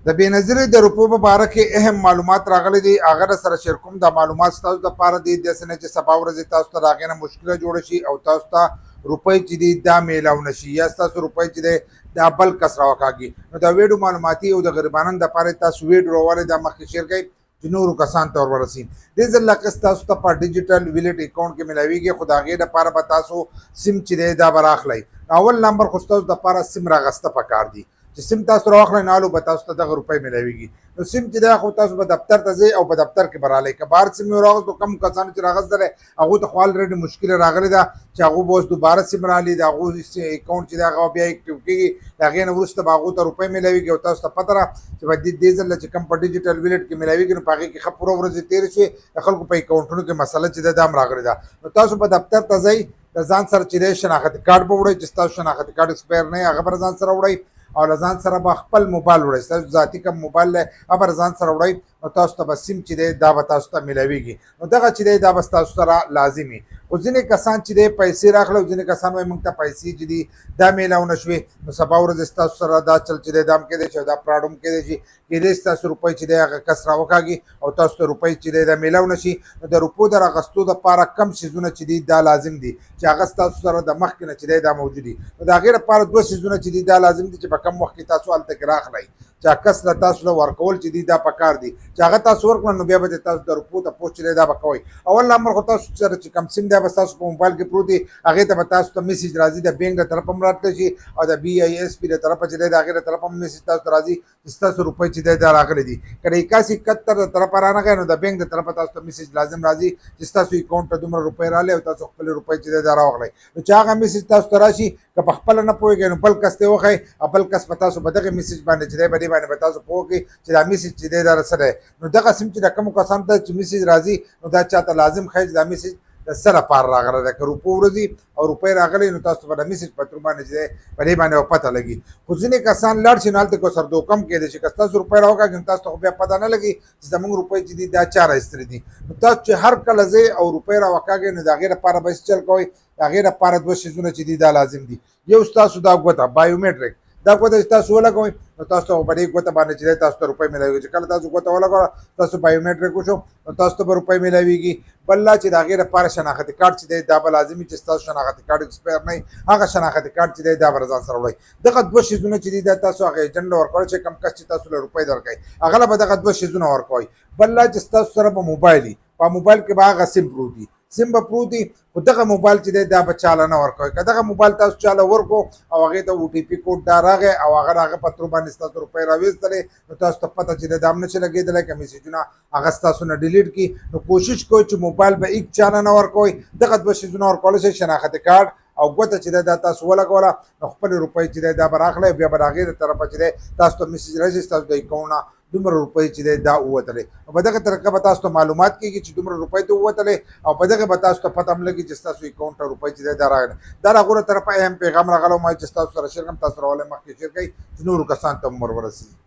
د بېنظیرۍ د روپو په باره کې اهم معلومات راغلي دي، هغه سره شیر کوم. د معلومات ستاسو دپاره دي داسې نه چې سبا ورځې تاسو ته د هغې نه مشکله جوړه شي او تاسو ته روپۍ چې دي دا میلاو نه شي یا ستاسو روپۍ چې دی دا بل کس راوکاږي. نو د ویډیو معلوماتي او د غریبانو دپاره تاسو ویډیو راولئ دا مخکې شیر کړئ چې نورو کسانو ته ورورسي. دې ځل قسط تاسو ته په ډیجیټل ویلیټ اکاونټ کې میلاویږي، خو د هغې دپاره به تاسو سیم چې دی دا به راخلی. اول نمبر خو ستاسو دپاره سیم راغسته پکار دي چې سیم تاسو راواخلئ نو هلو به تاسو ته دغه روپۍ میلاویږي. نو سیم چې دی خو تاسو به دفتر ته ځئ او په دفتر کې به رالی. که بهر سیم یې راغوستو کم کسانو چې راغستلی هغو ته خو الریډي مشکله راغلې ده چې هغو به اوس دوباره سیم رالي، د هغو اکاونټ چې دی هغه بیا اکټیو کېږي، د هغې نه وروسته به هغو ته روپۍ میلاویږي. او تاسو ته پته ده چې په دې ځل چې کوم په ډیجیټل ویلیټ کې میلاویږي نو په هغې کې ښه پوره ورځې تېرې شوې، د خلکو په اکاونټونو کې مسله چې ده دا هم راغلې ده. نو تاسو په دفتر ته ځئ، د ځان سره چې دی شناختي کارت به وړئ چې ستاسو شناختي کارت ایکسپایر نه وي هغه به ځان سره وړئ، او له ځان سره به خپل موبایل وړئ، ستاسو ذاتي کوم موبایل دی هغه به ځان سره وړئ. نو تاسو ته به سیم چې دی دا به تاسو ته میلاویږي. نو دغه چې دی دا به ستاسو سره لازمي. خو ځینې کسان چې دی پیسې راخلي او ځینې کسان وایي موږ ته پیسې چې دي دا میلاو نه شوې، نو سبا ورځ ستاسو سره دا چل چې دی دا هم کیدی شي او دا فراډ هم کیدی شي، کیدی شي ستاسو روپۍ چې دی هغه کس راوکاږي او تاسو ته روپۍ چې دی دا میلاو نه شي. نو د روپو د راغستو دپاره کم څیزونه چې دي دا لازم دي چې هغه ستاسو سره د مخکې نه چې دی دا موجود دي. نو د هغې لپاره دوه څیزونه چې دي دا لازم دي چې په کم وخت کې تاسو هلته کې راخلئ چې کس له تاسو له ورکول چې دي دا پکار دي چې هغه تاسو ورکړه نو بیا به تاسو د روپو تپوس چې دی دا به کوئ. اول نمبر خو تاسو سره چې کم سیم دی به ستاسو په موبایل کې پروت وي، هغې ته به تاسو ته میسج راځي، د بینک د طرفه هم راتلی شي او د بي آی ایس پي د طرفه چې دی د هغې د طرفه هم میسج تاسو ته راځي چې ستاسو روپۍ چې دی دا راغلی دي. که د 8171 د طرفه رانغی نو د بینک د طرفه تاسو ته میسج لازم راځي چې ستاسو اکاونټ ته دومره روپۍ راغلی او تاسو خپلې روپۍ چې دی دا راوغلئ. نو چې هغه میسج تاسو ته راشي که په خپله نه پوهېږئ نو بل کس ته یې وښئ او بل کس به تاسو په دغې میسج باندې چې دی په دې باندې به تاسو پوه کړئ چې دا میسج چې دی دا رسلی. نو دغه سیم چې د کومو کسانو ته چې میسج راځي نو دا چاته لازم ښایي چې دا میسج د څه لپاره راغلی ده. که روپو ورځي او روپۍ راغلی نو تاسو به د میسج په تر باندې چې دی په دې باندې به پته لګي. خو ځینې کسان لاړ شي نو هلته کې ورسره دوکه هم کیدی شي، که ستاسو روپۍ راوکاږي نو تاسو ته خو بیا پته نه لګي چې زموږ روپۍ چې دي دا چا راایستلې دي. نو تاسو چې هر کله ځئ او روپۍ راوکاږئ نو د هغې لپاره به څه چل کوئ، د هغې لپاره دوه څیزونه چې دي دا لازم دي. یو ستاسو دا ګوته بایومیټریک، دا ګوته چې تاسو ولګوئ نو تاسو ته په دې ګوته باندې چې دی تاسو ته روپۍ میلاویږي. چې کله تاسو ګوته ولګوله تاسو بایومیټریک وشو نو تاسو ته به روپۍ میلاویږي. بل لا چې د هغې لپاره شناختي کارت چې دی دا به لازمي چې ستاسو شناختي کارت ایکسپایر نه وي، هغه شناختي کارت چې دی دا به ځان سره وړئ. دغه دوه شیزونه چې دي دا تاسو هغه ایجنټ له ورکوئ چې کوم کس چې تاسو له روپۍ درکوئ هغه له به دغه دوه شیزونه ورکوئ. بل لا چې ستاسو سره به موبایل وي، په موبایل کې به هغه سیم پروت وي، سیم به پروت وي خو دغه موبایل چې دی دا به چاله نه ورکوئ. که دغه موبایل تاسو چاله ورکو او هغې ته او ټي پي کوډ دا راغی او هغه د هغه په ترو باندې ستاسو روپۍ راویستلې نو تاسو ته پته چې دی دا هم نه شي لګېدلی، که میسجونه هغه ستاسو نه ډیلیټ کړي. نو کوشش کوئ چې موبایل به هېڅ چاله نه ورکوئ. دغه دوه شیزونه ورکولی شئ، شناختي کارت او ګوته چې دی دا تاسو ولګوله نو خپلې روپۍ چې دی دا به راخلی، بیا به د هغې د طرفه چې دی تاسو ته میسج راشي ستاسو د اکاونټ نه دومره روپۍ چې دی دا ووتلې. نو په دغه طریقه به تاسو ته معلومات کېږي چې دومره روپۍ ته ووتلې او په دغه به تاسو ته پته هم لګي چې ستاسو اکاونټ ته روپۍ چې دی دا راغلی. دا د هغو له طرفه اهم پیغام راغلی وم چې ستاسو سره شیر کړم، تاسو راولئ مخکې شیر کړئ چې نورو کسانو ته هم ورورسېږي.